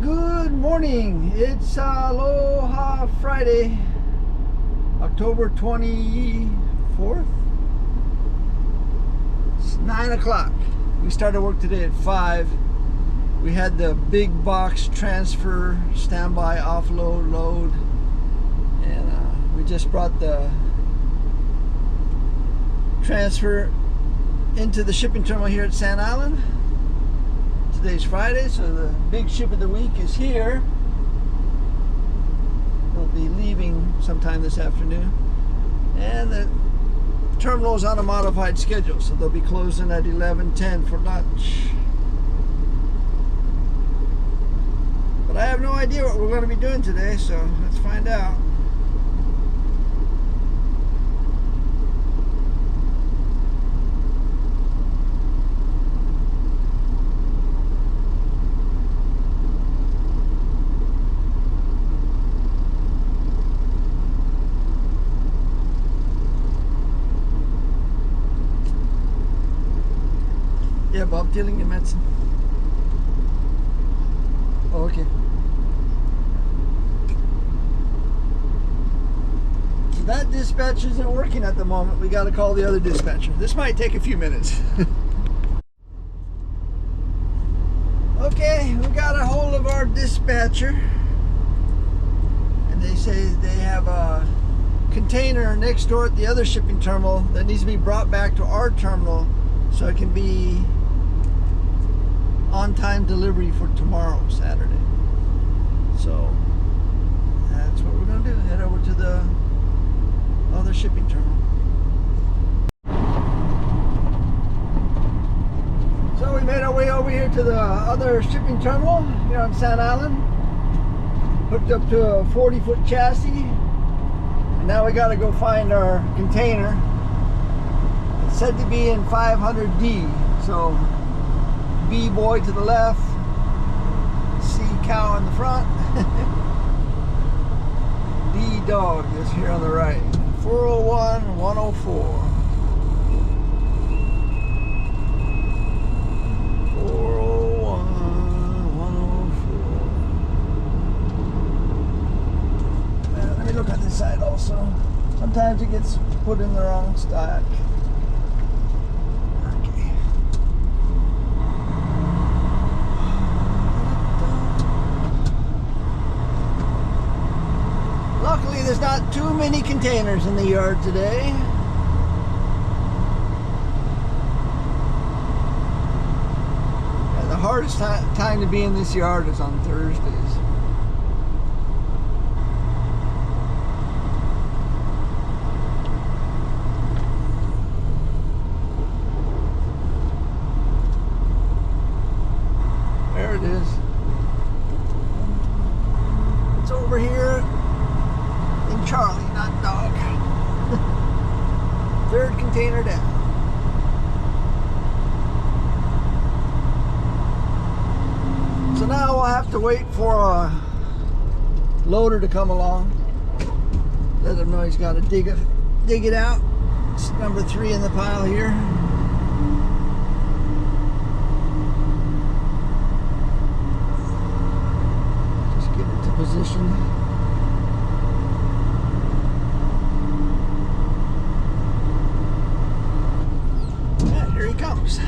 Good morning. It's Aloha Friday, October 24th. It's 9 o'clock. We started work today at 5. We had the big box transfer, standby, offload, load, and we just brought the transfer into the shipping terminal here at Sand Island. Today's Friday, so the big ship of the week is here. They'll be leaving sometime this afternoon. And the terminal is on a modified schedule, so they'll be closing at 11:10 for lunch. But I have no idea what we're going to be doing today, so let's find out. Ja, beabdeling in Metzen. Oh, okay. So that dispatch isn't working at the moment. We got to call the other dispatcher. This might take a few minutes. Okay, we got a hold of our dispatcher. And they say they have a container next door at the other shipping terminal that needs to be brought back to our terminal so it can be on-time delivery for tomorrow, Saturday. So that's what we're going to do. Head over to the other shipping terminal. So we made our way over here to the other shipping terminal here on Sand Island. Hooked up to a 40-foot chassis. And now we got to go find our container. It's said to be in 500D. So B boy to the left, C cow in the front, D dog is here on the right. 401, 104. 401, 104. Let me look at this side also. Sometimes it gets put in the wrong stack. Luckily, there's not too many containers in the yard today. And the hardest time to be in this yard is on Thursdays. There it is. It's over here. Charlie, not dog. Third container down. So now we'll have to wait for a loader to come along. Let him know he's got to dig it out. It's number 3 in the pile here. Just get it to position. Comes.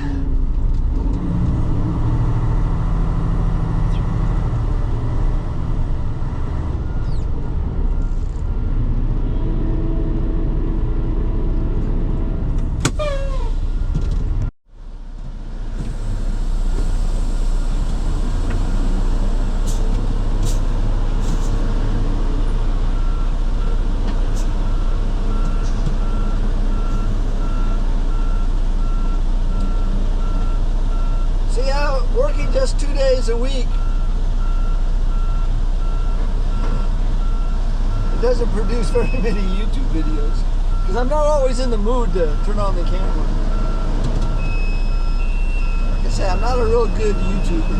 just 2 days a week, it doesn't produce very many YouTube videos because I'm not always in the mood to turn on the camera. Like I say, I'm not a real good YouTuber.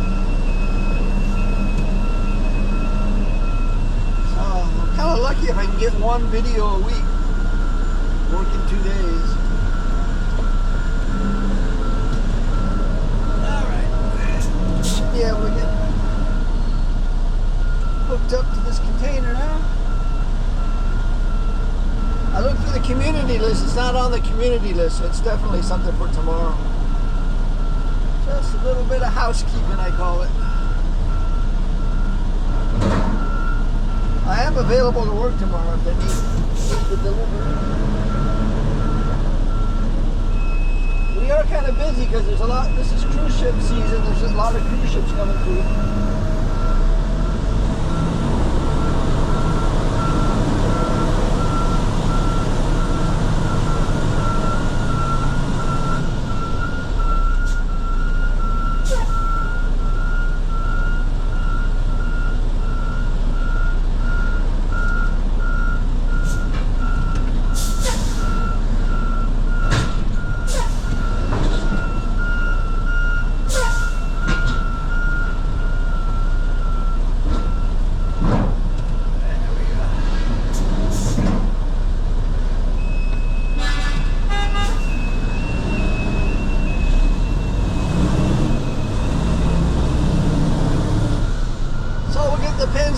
So I'm kind of lucky if I can get one video a week, working 2 days. Yeah, we'll get hooked up to this container now. I looked for the community list. It's not on the community list, so it's definitely something for tomorrow. Just a little bit of housekeeping, I call it. I am available to work tomorrow if they need to deliver. We are kind of busy because there's a lot. This is cruise ship season. There's a lot of cruise ships coming through.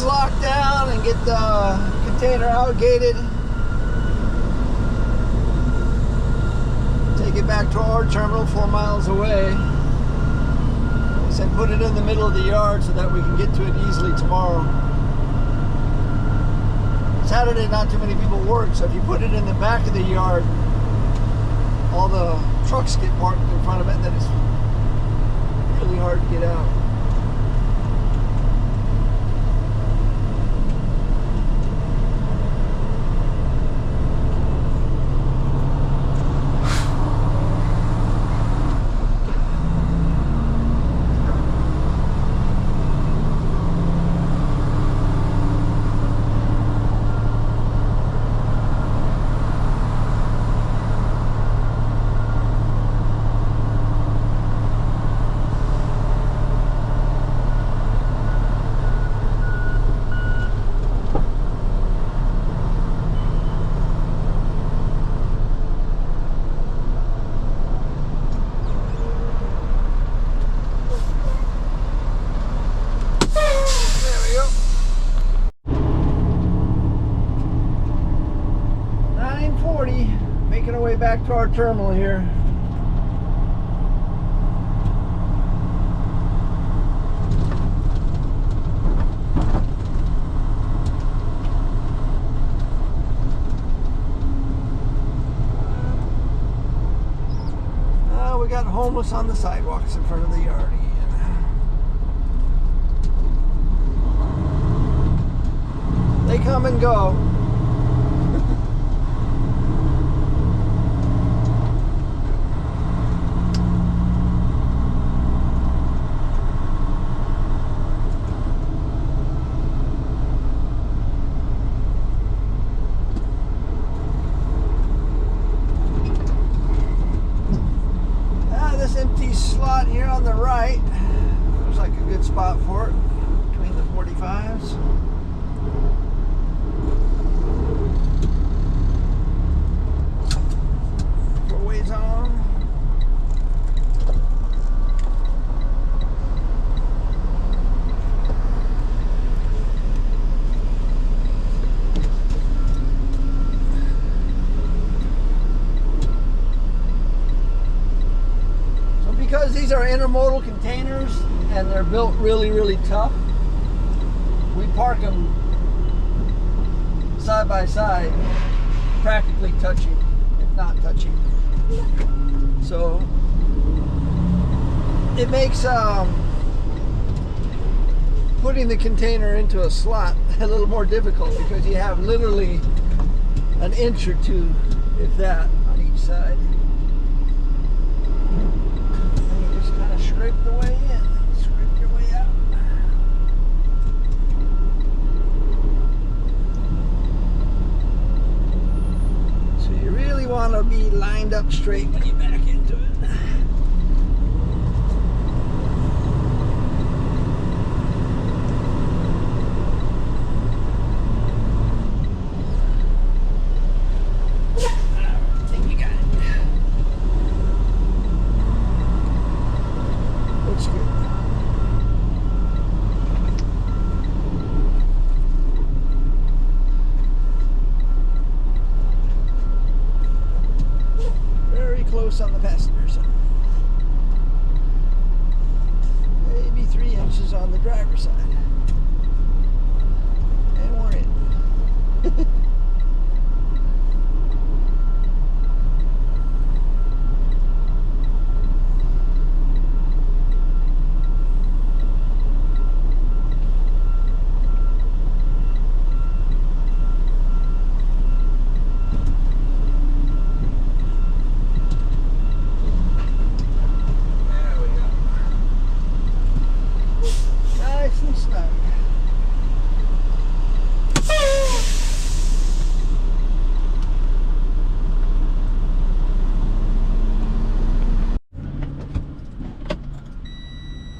Locked down and get the container out gated. Take it back to our terminal 4 miles away. I said put it in the middle of the yard so that we can get to it easily tomorrow. Saturday not too many people work, so if you put it in the back of the yard, all the trucks get parked in front of it and then it's really hard to get out. Making our way back to our terminal here. We got homeless on the sidewalks in front of the yard again. They come and go. Empty slot here on the right. Looks like a good spot for it between the 45s. Four-ways on. Because these are intermodal containers and they're built really, really tough, we park them side by side, practically touching, if not touching. So it makes putting the container into a slot a little more difficult because you have literally an inch or two, if that, on each side. Scrape the way in. Scrape walk straight when you back into it. I think you got it. Looks good. Close on the passenger side. Maybe 3 inches on the driver's side. And we're in.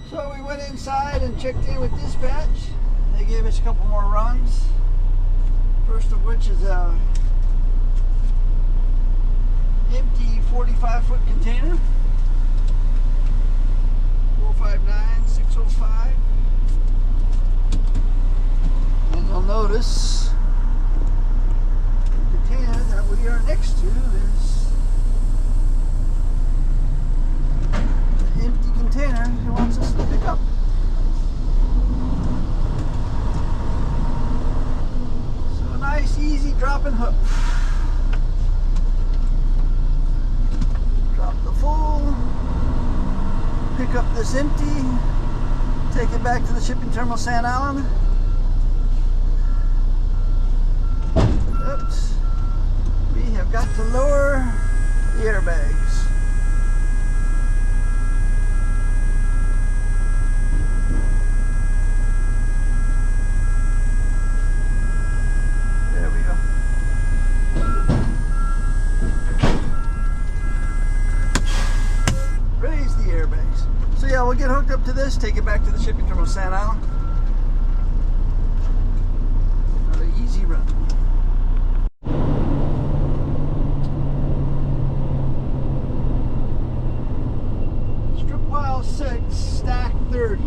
So we went inside and checked in with dispatch. They gave us a couple more runs. First of which is a empty 45-foot container. 459-605. And you'll notice the container that we are next to is an empty container he wants us to pick up. So a nice, easy drop and hook. Drop the full, pick up this empty, take it back to the shipping terminal, St. Allen. Oops. We have got to lower the airbags. There we go. Raise the airbags. So yeah, we'll get hooked up to this, take it back to the shipping terminal, St. Allen. Another easy run. Strip pile 6, stack 30.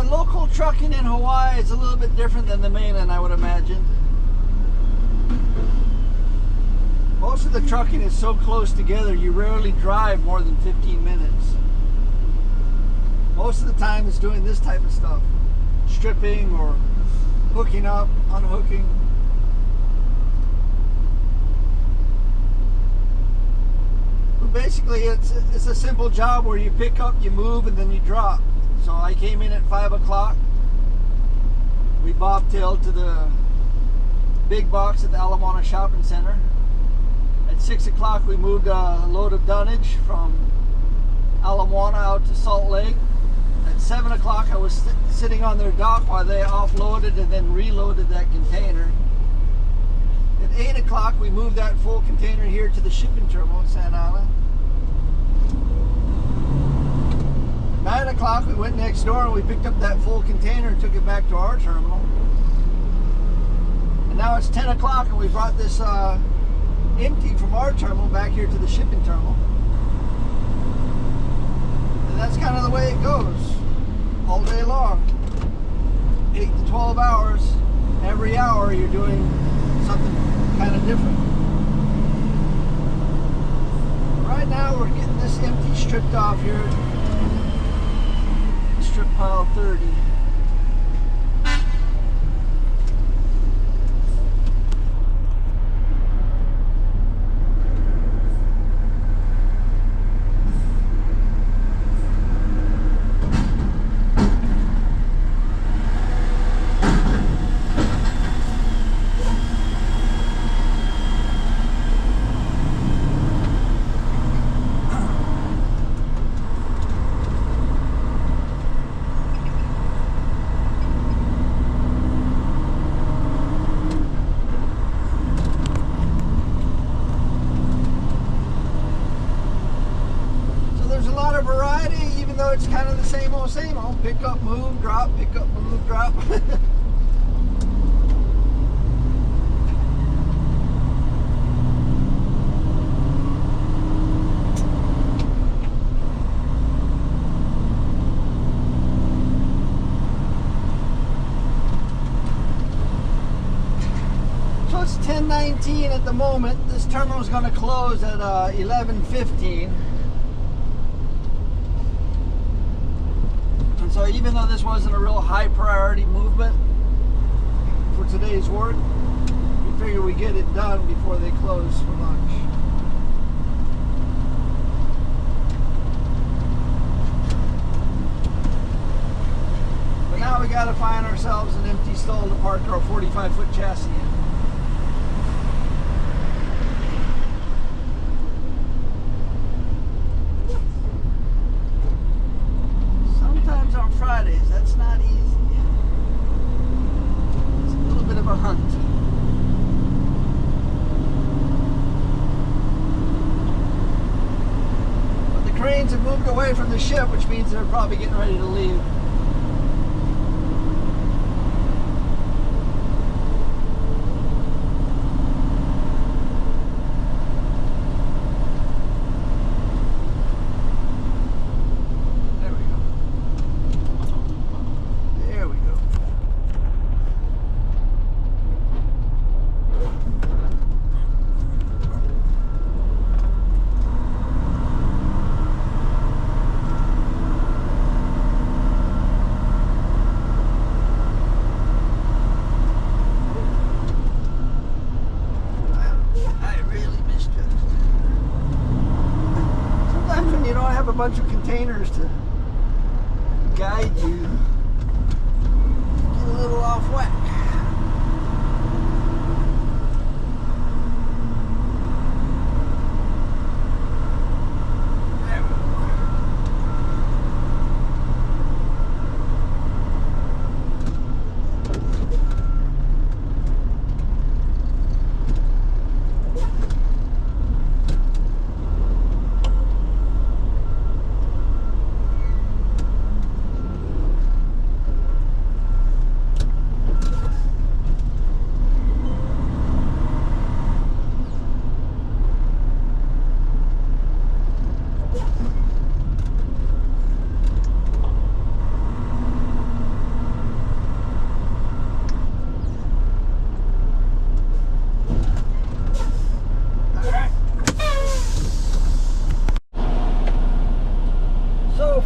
Local trucking in Hawaii is a little bit different than the mainland, I would imagine. Most of the trucking is so close together, you rarely drive more than 15 minutes. Most of the time it's doing this type of stuff. Stripping or hooking up, unhooking. But basically it's a simple job where you pick up, you move, and then you drop. So I came in at 5 o'clock. We bobtailed to the big box at the Ala Moana Shopping Center. At 6 o'clock we moved a load of dunnage from Ala Moana out to Salt Lake. At 7 o'clock I was sitting on their dock while they offloaded and then reloaded that container. At 8 o'clock we moved that full container here to the shipping terminal in St. Allen. 9 o'clock we went next door and we picked up that full container and took it back to our terminal. And now it's 10 o'clock and we brought this empty from our terminal back here to the shipping terminal. And that's kind of the way it goes all day long. 8 to 12 hours. Every hour you're doing something kind of different. Right now we're getting this empty stripped off here. Strip pile 30. same old. Pick up, move, drop, pick up, move, drop. So it's 10:19 at the moment. This terminal is going to close at 11:15. So even though this wasn't a real high priority movement for today's work, we figure we get it done before they close for lunch. But now we got to find ourselves an empty stall to park our 45-foot chassis in. Fridays, that's not easy. It's a little bit of a hunt. But the cranes have moved away from the ship, which means they're probably getting ready to leave. A bunch of containers to guide you, get a little off whack. There we go.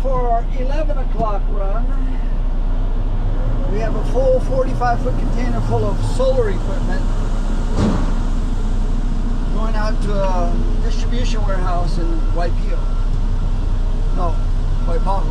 For our 11 o'clock run, we have a full 45-foot container full of solar equipment going out to a distribution warehouse in Waipio. No, Waipahu.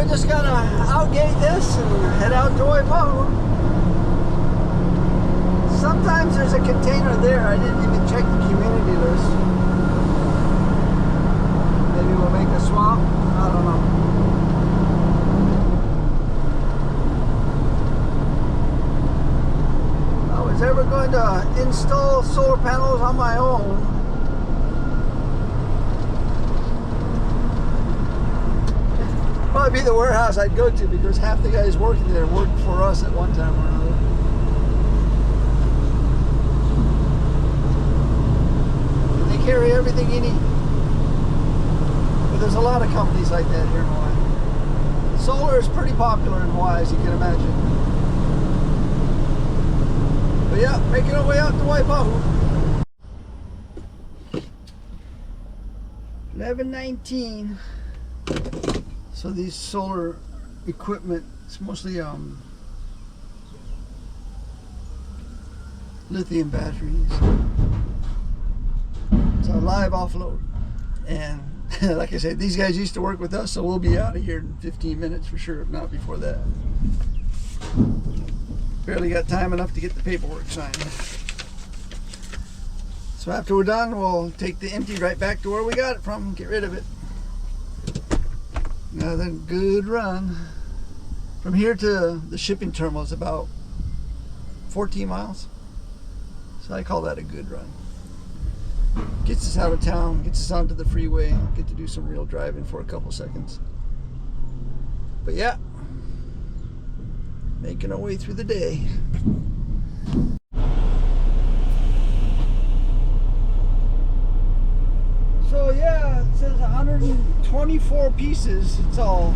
Just gotta outgate this and head out to Waipahu. Sometimes there's a container there. I didn't even check the community list. Maybe we'll make a swap. I don't know. I was ever going to install solar panels on my own. probably be the warehouse I'd go to because half the guys working there worked for us at one time or another. And they carry everything you need. But there's a lot of companies like that here in Hawaii. Solar is pretty popular in Hawaii, as you can imagine. But yeah, making our way out to Waipahu. 11:19. So these solar equipment, it's mostly lithium batteries. It's a live offload. And like I said, these guys used to work with us, so we'll be out of here in 15 minutes for sure, if not before that. Barely got time enough to get the paperwork signed. So after we're done, we'll take the empty right back to where we got it from, get rid of it. Another good run. From here to the shipping terminal is about 14 miles. So I call that a good run. Gets us out of town, gets us onto the freeway, get to do some real driving for a couple seconds. But yeah, making our way through the day. So yeah, it says 124 pieces. It's all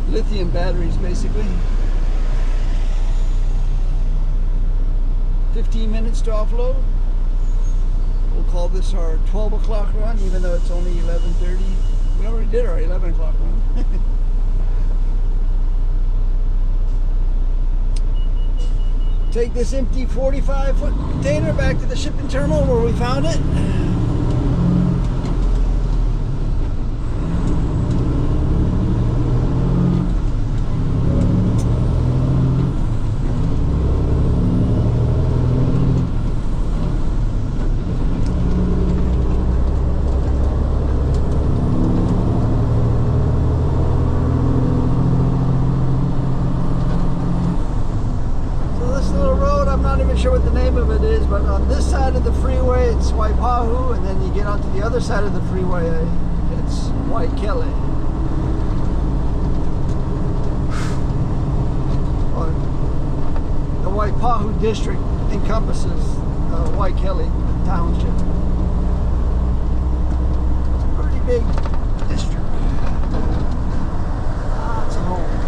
lithium batteries basically. 15 minutes to offload. We'll call this our 12 o'clock run, even though it's only 11:30. We already did our 11 o'clock run. Take this empty 45-foot container back to the shipping terminal where we found it. Sure what the name of it is, but on this side of the freeway it's Waipahu, and then you get onto the other side of the freeway, it's Waikele. The Waipahu district encompasses Waikele township. It's a pretty big district. Lots of homes.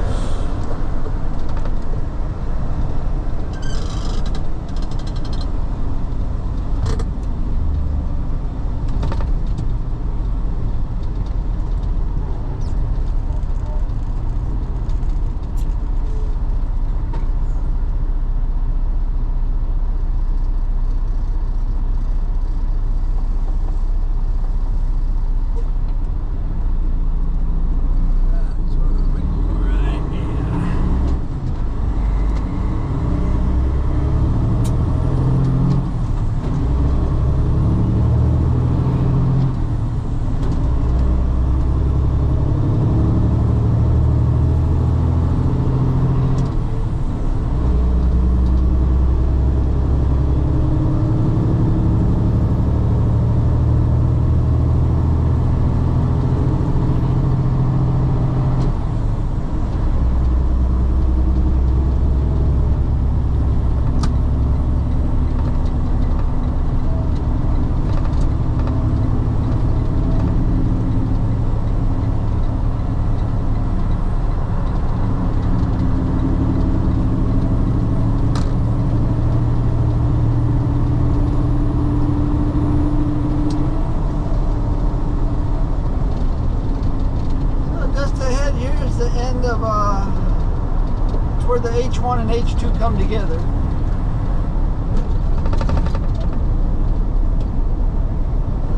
Where the H1 and H2 come together.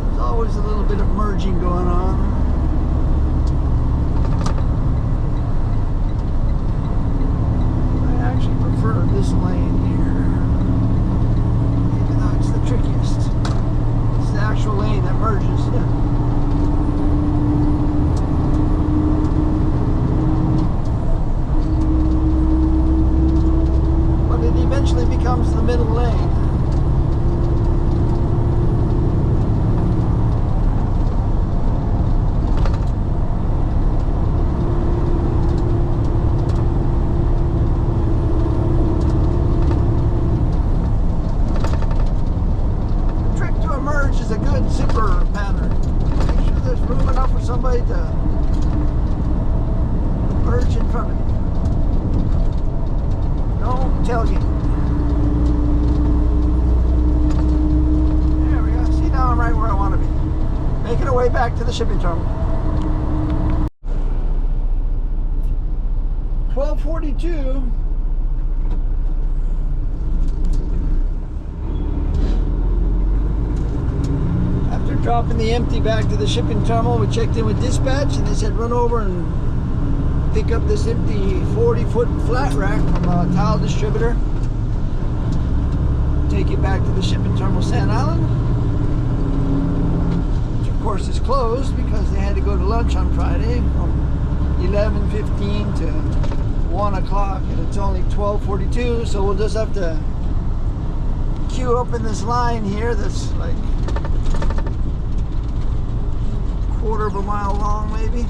There's always a little bit of merging going on. I actually prefer this lane here, even though it's the trickiest. It's the actual lane that merges. Eventually becomes the middle lane. tailgate. There we go. See, now I'm right where I want to be. Making our way back to the shipping terminal. 12:42. After dropping the empty back to the shipping terminal, we checked in with dispatch and they said run over and pick up this empty 40-foot flat rack from a tile distributor. Take it back to the shipping terminal Sand Island, which of course is closed because they had to go to lunch on Friday from 11:15 to 1 o'clock, and it's only 12:42, so we'll just have to queue up in this line here that's like a quarter of a mile long maybe.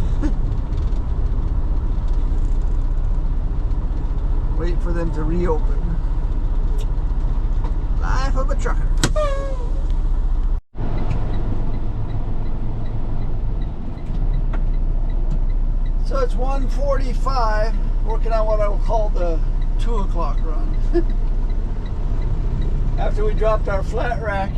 Wait for them to reopen. Life of a trucker. So it's 1:45, working on what I will call the 2 o'clock run. After we dropped our flat rack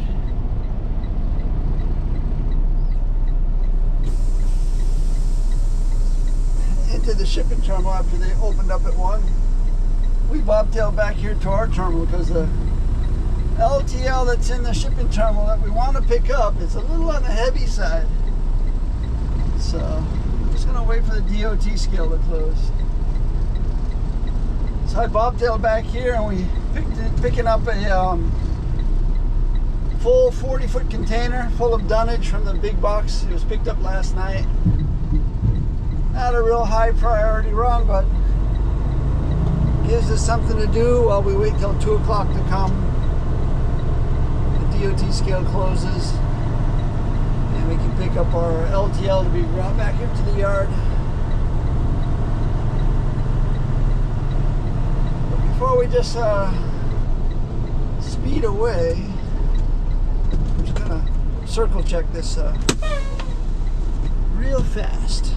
into the shipping terminal after they opened up at 1, we bobtailed back here to our terminal because the LTL that's in the shipping terminal that we want to pick up is a little on the heavy side. So I'm just going to wait for the DOT scale to close. So I bobtailed back here and we picking up a full 40-foot container full of dunnage from the big box. It was picked up last night. Not a real high priority run, but gives us something to do while we wait till 2 o'clock to come. The DOT scale closes and we can pick up our LTL to be brought back into the yard. But before we just speed away, I'm just gonna circle check this real fast.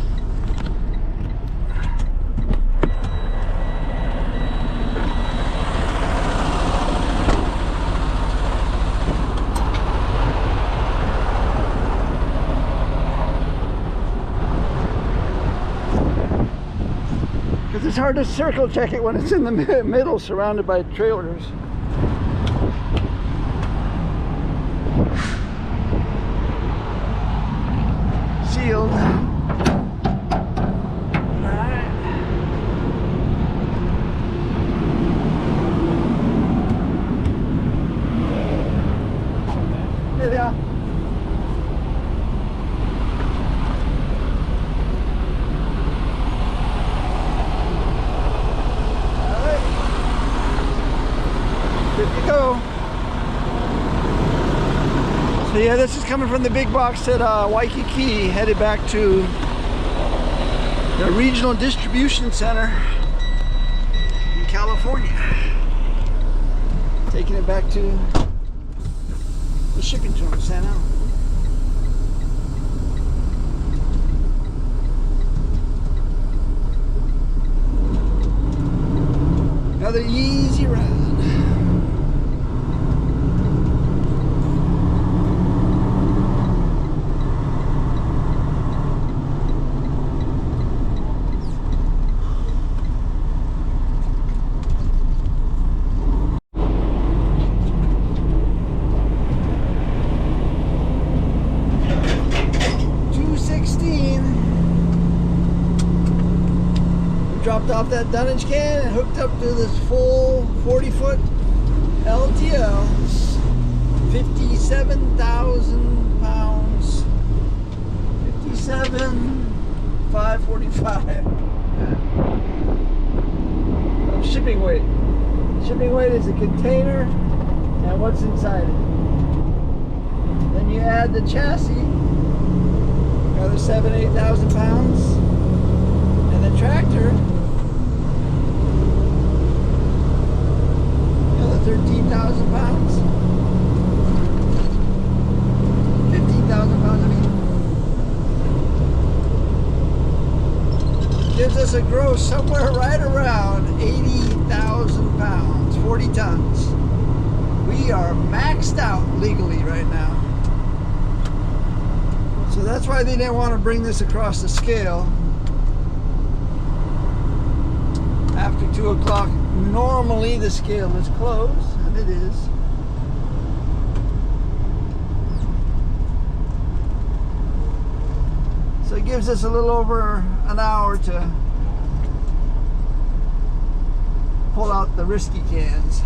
It's hard to circle check it when it's in the middle surrounded by trailers. Sealed. Alright. There they are. So yeah, this is coming from the big box at Waikiki, headed back to the regional distribution center in California. Taking it back to the shipping terminal, Sand Island. Another easy ride. Dropped off that dunnage can and hooked up to this full 40-foot LTL, 57,000 pounds, 57,545 of shipping weight. Shipping weight is a container and what's inside it. Then you add the chassis, another 8,000 pounds, and the tractor, 13,000 pounds, 15,000 pounds, I mean. Gives us a gross somewhere right around 80,000 pounds So that's why they didn't want to bring this across the scale after 2 o'clock. Normally the scale is closed, and it is. So it gives us a little over an hour to pull out the risky cans.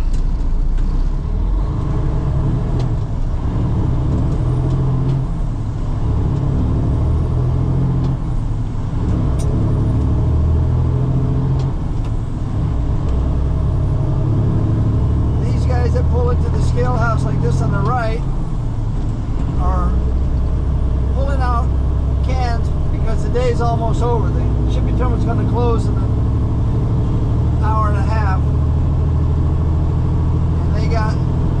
These guys that pull into the scale house like this on the right are pulling out cans because the day's almost over. The shipping terminal's going to close in an hour and a half, and they got,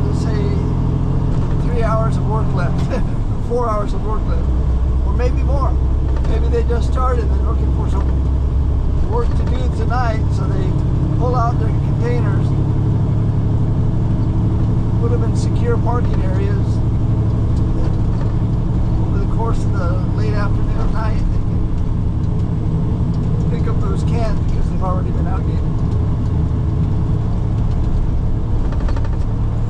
let's say, 3 hours of work left, 4 hours of work left, or maybe more. Maybe they just started and looking for some work to do tonight, so they pull out their containers, put them in secure parking areas. Over the course of the late afternoon, night, they can pick up those cans because they've already been outgated.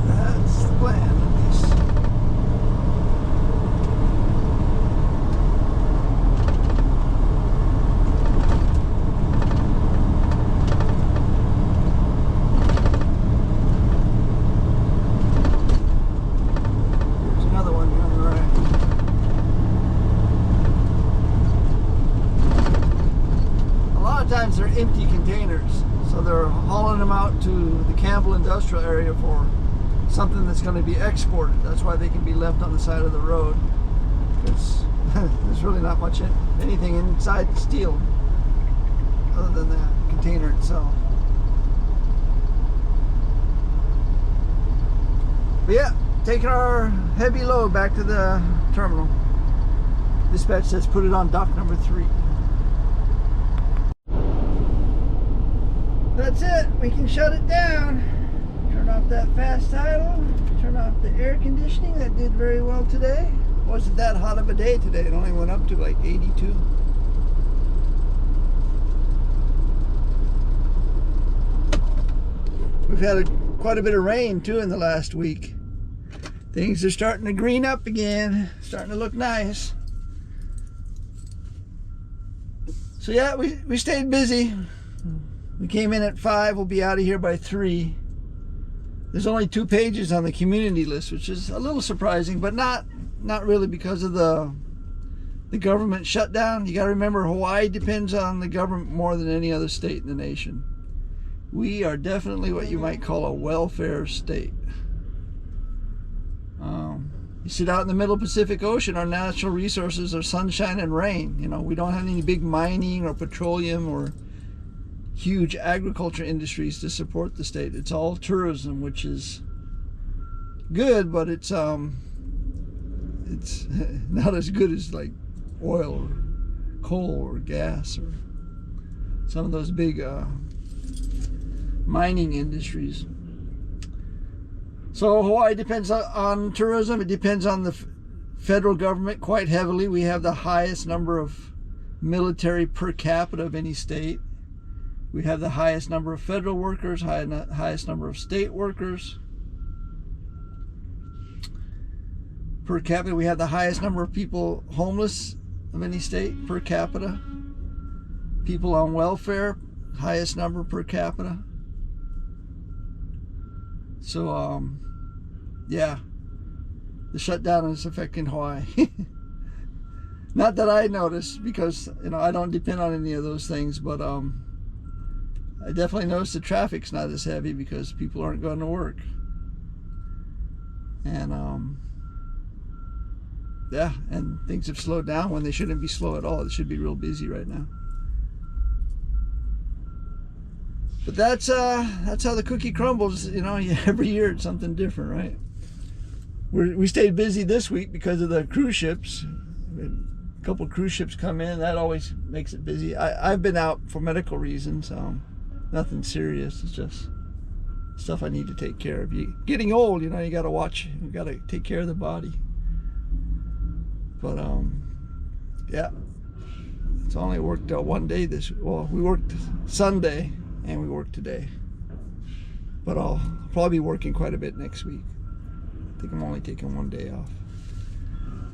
That's the plan, at least. Here's another one here on the right. A lot of times they're empty containers, so they're hauling them out to the Campbell industrial area for something that's going to be exported. That's why they can be left on the side of the road, because there's really not much anything inside the steel other than the container itself. But yeah, taking our heavy load back to the terminal. Dispatch says put it on dock number 3. That's it. We can shut it down. Turn off that fast idle. Turn off the air conditioning. That did very well today. Wasn't that hot of a day today. It only went up to like 82. We've had quite a bit of rain too in the last week. Things are starting to green up again. Starting to look nice. So yeah, we stayed busy. We came in at 5. We'll be out of here by 3. There's only 2 pages on the community list, which is a little surprising, but not really because of the government shutdown. You got to remember, Hawaii depends on the government more than any other state in the nation. We are definitely what you might call a welfare state. You sit out in the middle Pacific Ocean, our natural resources are sunshine and rain. You know, we don't have any big mining or petroleum or huge agriculture industries to support the state. It's all tourism, which is good, but it's not as good as like oil or coal or gas or some of those big mining industries. So Hawaii depends on tourism. It depends on the federal government quite heavily. We have the highest number of military per capita of any state. We have the highest number of federal workers, highest number of state workers. Per capita, we have the highest number of people homeless of any state per capita. People on welfare, highest number per capita. So, yeah, the shutdown is affecting Hawaii. Not that I noticed, because, you know, I don't depend on any of those things, but I definitely noticed the traffic's not as heavy because people aren't going to work. And yeah, and things have slowed down when they shouldn't be slow at all. It should be real busy right now. But that's how the cookie crumbles. You know, every year it's something different, right? We stayed busy this week because of the cruise ships. A couple cruise ships come in. That always makes it busy. I've been out for medical reasons. Nothing serious. It's just stuff I need to take care of. Getting old, you know, you got to watch. You got to take care of the body. But Yeah. It's only worked one day well, we worked Sunday and we worked today. But I'll probably be working quite a bit next week. I think I'm only taking one day off.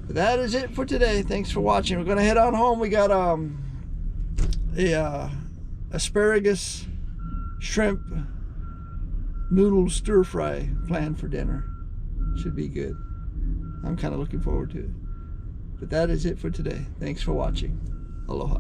But that is it for today. Thanks for watching. We're gonna head on home. We got asparagus shrimp noodle stir fry planned for dinner. Should be good. I'm kind of looking forward to it. But that is it for today. Thanks for watching. Aloha.